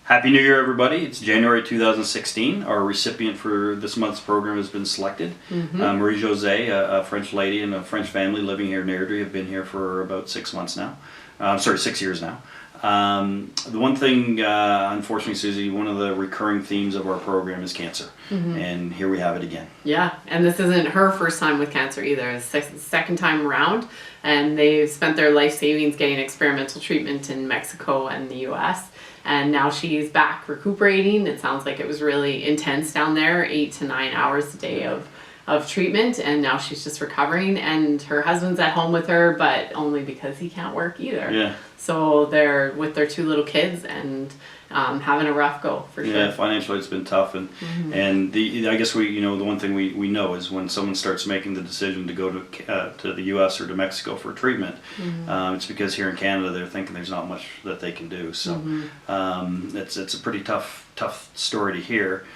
Happy New Year, everybody. It's January 2016. Our recipient for this month's program has been selected. Marie-Josée, a French lady and a French family living here in Airdrie, have been here for about 6 months now. 6 years now. The one thing, unfortunately, Susie, one of the recurring themes of our program is cancer. And here we have it again. Yeah, and this isn't her first time with cancer either. It's the second time around. And they've spent their life savings getting experimental treatment in Mexico and the US. And now she's back recuperating. It sounds like it was really intense down there, 8 to 9 hours a day of treatment. And now she's just recovering. And her husband's at home with her, but only because he can't work either. Yeah. So they're with their 2 little kids and having a rough go for sure. Yeah, financially it's been tough, and I guess the one thing we know is when someone starts making the decision to go to the U.S. or to Mexico for treatment, it's because here in Canada they're thinking there's not much that they can do. So it's a pretty tough story to hear.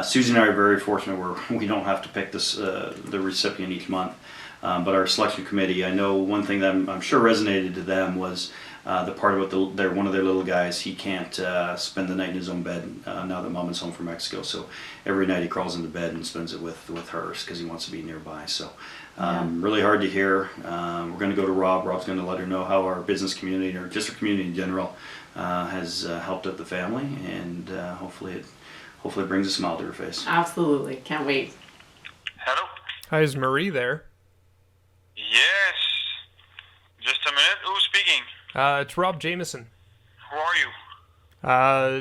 Susie and I are very fortunate where we don't have to pick the recipient each month. But our selection committee, I know one thing that I'm sure resonated to them was the part about one of their little guys. He can't spend the night in his own bed now that mom is home from Mexico. So every night he crawls into bed and spends it with hers because he wants to be nearby. So really hard to hear. We're going to go to Rob. Rob's going to let her know how our business community or district community in general has helped out the family, and hopefully it brings a smile to her face. Absolutely, can't wait. Hello. Hi, is Marie there? Yes. Just a minute. Who's speaking? It's Rob Jameson. Who are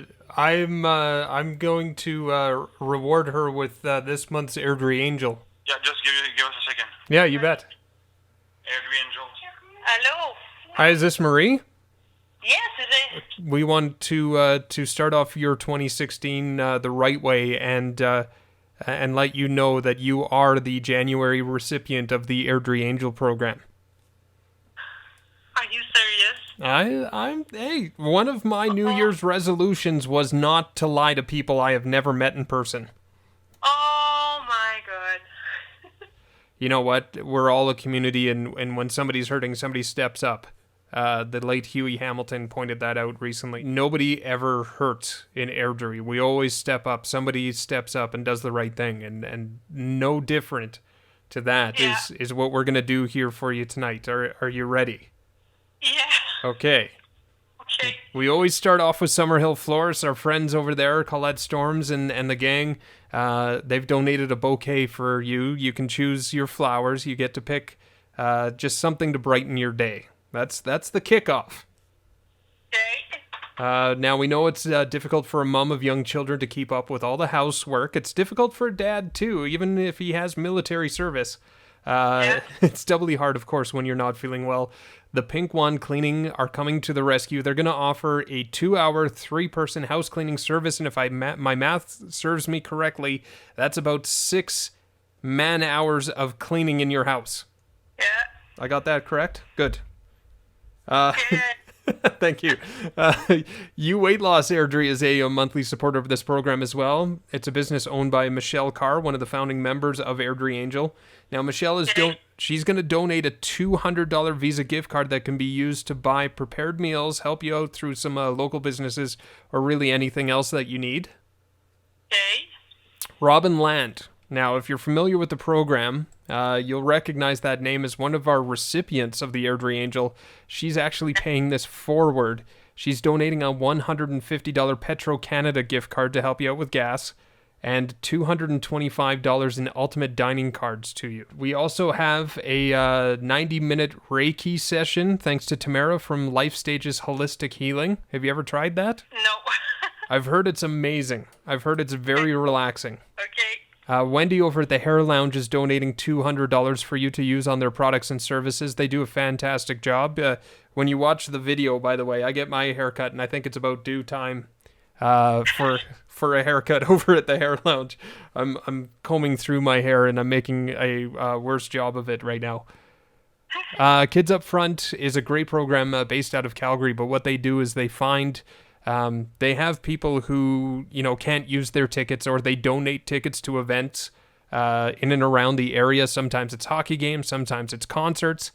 you? I'm going to reward her with this month's Airdrie Angel. Yeah, just give us a second. Yeah, you bet. Airdrie Angel. Hello. Hi, is this Marie? Yes, it is. We want to start off your 2016 the right way and let you know that you are the January recipient of the Airdrie Angel program. Are you serious? Hey, one of my New Year's resolutions was not to lie to people I have never met in person. Oh my god. You know what? We're all a community, and when somebody's hurting, somebody steps up. The late Huey Hamilton pointed that out recently. Nobody ever hurts in Airdrie. We always step up. Somebody steps up and does the right thing, and no different to that is what we're going to do here for you tonight. Are you ready? Yeah. Okay. Okay. We always start off with Summerhill Florists. Our friends over there, Colette Storms and the gang, they've donated a bouquet for you. You can choose your flowers. You get to pick just something to brighten your day. That's the kickoff. Okay. Now, we know it's difficult for a mom of young children to keep up with all the housework. It's difficult for a dad, too, even if he has military service. It's doubly hard, of course, when you're not feeling well. The Pink One Cleaning are coming to the rescue. They're going to offer a 2-hour, 3-person house cleaning service, and if my math serves me correctly, that's about 6 man-hours of cleaning in your house. Yeah. I got that correct? Good. Okay. Thank you. You Weight Loss Airdrie is a monthly supporter of this program as well. It's a business owned by Michelle Carr, one of the founding members of Airdrie Angel. Now, Michelle she's going to donate a $200 Visa gift card that can be used to buy prepared meals, help you out through some local businesses, or really anything else that you need. Okay. Robin Land. Now, if you're familiar with the program, you'll recognize that name as one of our recipients of the Airdrie Angel. She's actually paying this forward. She's donating a $150 Petro-Canada gift card to help you out with gas and $225 in Ultimate Dining cards to you. We also have a 90-minute Reiki session thanks to Tamara from Life Stages Holistic Healing. Have you ever tried that? No. I've heard it's amazing. I've heard it's very relaxing. Okay. Wendy over at the Hair Lounge is donating $200 for you to use on their products and services. They do a fantastic job. When you watch the video, by the way, I get my haircut, and I think it's about due time for a haircut over at the Hair Lounge. I'm combing through my hair, and I'm making a worse job of it right now. Kids Up Front is a great program based out of Calgary, but what they do is they find... they have people who, can't use their tickets, or they donate tickets to events in and around the area. Sometimes it's hockey games, sometimes it's concerts.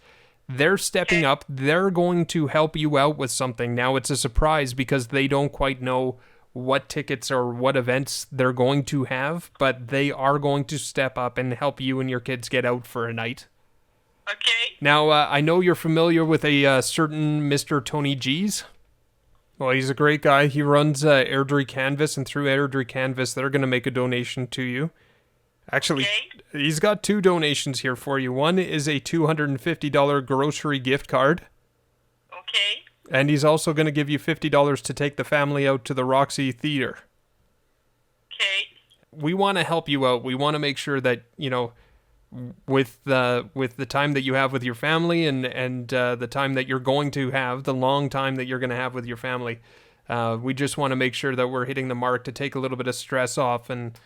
They're stepping up. They're going to help you out with something. Now, it's a surprise because they don't quite know what tickets or what events they're going to have, but they are going to step up and help you and your kids get out for a night. Okay. Now, I know you're familiar with a certain Mr. Tony G's. Well, he's a great guy. He runs Airdrie Canvas, and through Airdrie Canvas, they're going to make a donation to you. Actually, he's got 2 donations here for you. One is a $250 grocery gift card. Okay. And he's also going to give you $50 to take the family out to the Roxy Theater. Okay. We want to help you out. We want to make sure that, with the time that you have with your family and the time that you're going to have, the long time that you're going to have with your family, we just want to make sure that we're hitting the mark to take a little bit of stress off and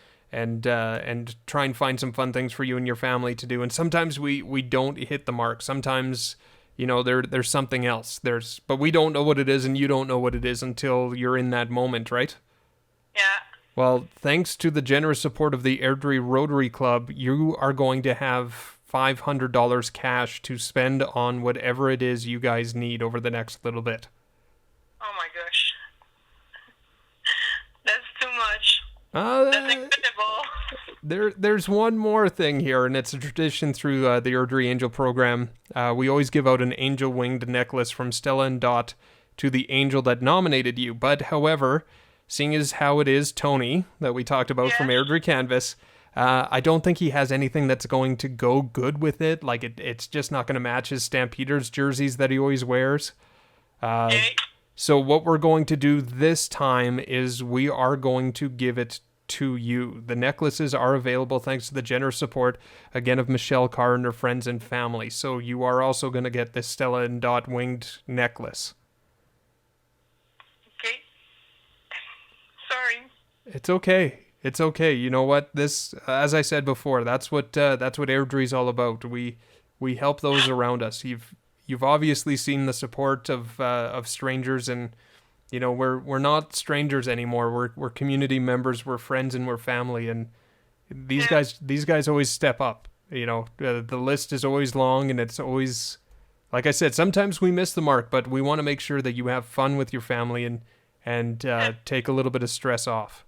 try and find some fun things for you and your family to do. And sometimes we don't hit the mark. Sometimes, there's something else. But we don't know what it is, and you don't know what it is until you're in that moment, right? Yeah. Well, thanks to the generous support of the Airdrie Rotary Club, you are going to have $500 cash to spend on whatever it is you guys need over the next little bit. Oh my gosh. That's too much. That's incredible. There's one more thing here, and it's a tradition through the Airdrie Angel program. We always give out an angel winged necklace from Stella and Dot to the angel that nominated you. But, however, seeing as how it is Tony that we talked about from Airdrie Canvas, I don't think he has anything that's going to go good with it. Like, it's just not going to match his Stampeders jerseys that he always wears. So what we're going to do this time is we are going to give it to you. The necklaces are available thanks to the generous support, again, of Michelle Carr and her friends and family. So you are also going to get this Stella and Dot winged necklace. Okay. Sorry. It's okay. It's okay. You know what? This, as I said before, that's what Airdrie's all about. We help those around us. You've obviously seen the support of strangers, and we're not strangers anymore. We're community members. We're friends, and we're family. And these guys always step up. The list is always long, and it's always, like I said, sometimes we miss the mark, but we want to make sure that you have fun with your family and take a little bit of stress off.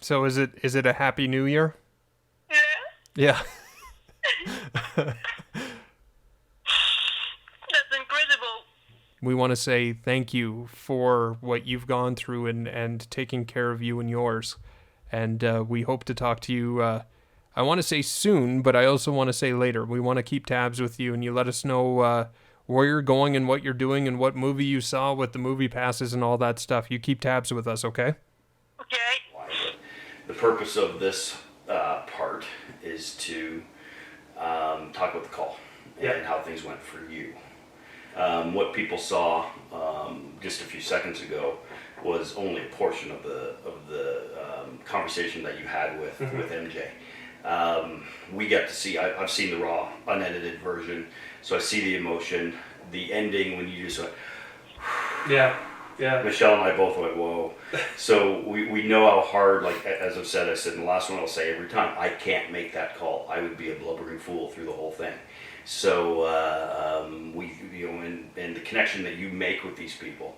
So is it a Happy New Year? Yeah. Yeah. That's incredible. We want to say thank you for what you've gone through and taking care of you and yours. And we hope to talk to you, I want to say soon, but I also want to say later. We want to keep tabs with you, and you let us know where you're going and what you're doing and what movie you saw with the movie passes and all that stuff. You keep tabs with us, okay? Okay. The purpose of this part is to talk about the call and how things went for you. What people saw just a few seconds ago was only a portion of the conversation that you had with MJ. We get to see. I've seen the raw, unedited version, so I see the emotion, the ending when you just went. Yeah. Michelle and I both went, whoa. So we know how hard, like, as I said in the last one, I'll say every time, I can't make that call. I would be a blubbering fool through the whole thing. So and the connection that you make with these people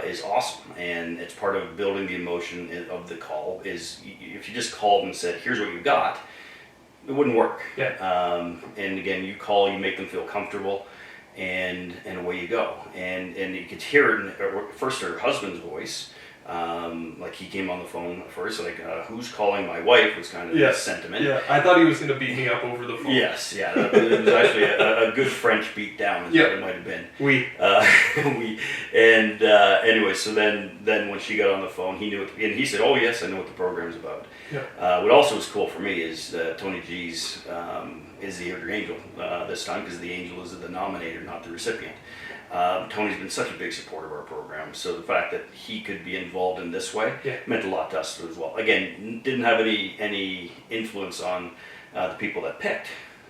is awesome. And it's part of building the emotion of the call. Is if you just called and said, here's what you got, it wouldn't work. Yeah. And again, you call, you make them feel comfortable. And away you go, and you could hear it first her husband's voice, like he came on the phone first, like who's calling my wife was kind of the sentiment. Yeah, I thought he was going to beat me up over the phone. Yes, yeah, it was actually a good French beat down, is what it might have been. Anyway, so then when she got on the phone, he knew it, and he said, "Oh yes, I know what the program's about." Yeah. What also was cool for me is Tony G's is the Airdrie Angel this time, because the angel is the nominator, not the recipient. Tony's been such a big supporter of our program, so the fact that he could be involved in this way meant a lot to us as well. Again, didn't have any influence on the people that picked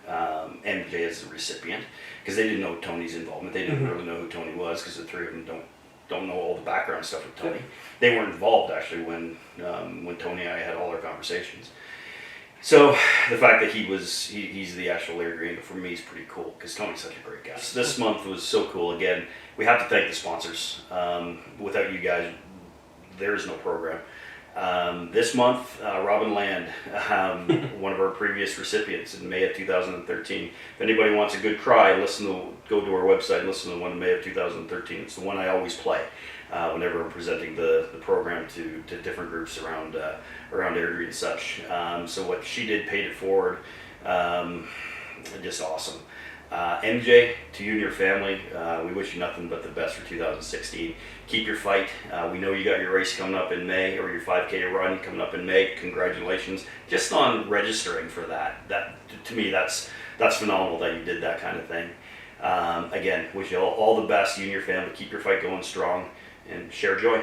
MJ as the recipient, because they didn't know Tony's involvement. They didn't really know who Tony was, because the three of them don't know all the background stuff with Tony. They weren't involved actually when Tony and I had all our conversations. So the fact that he's the actual Airdrie Angel for me is pretty cool because Tony's such a great guy. This month was so cool. Again, we have to thank the sponsors. Without you guys, there is no program. This month, Robin Land, one of our previous recipients in May of 2013. If anybody wants a good cry, go to our website and listen to the one in May of 2013. It's the one I always play whenever I'm presenting the program to different groups around Airdrie and such. So what she did paid it forward. Just awesome. MJ, to you and your family, we wish you nothing but the best for 2016. Keep your fight. We know you got your race coming up in May, or your 5K run coming up in May. Congratulations, just on registering for that. That to me, that's phenomenal that you did that kind of thing. Again, wish you all the best. You and your family. Keep your fight going strong, and share joy.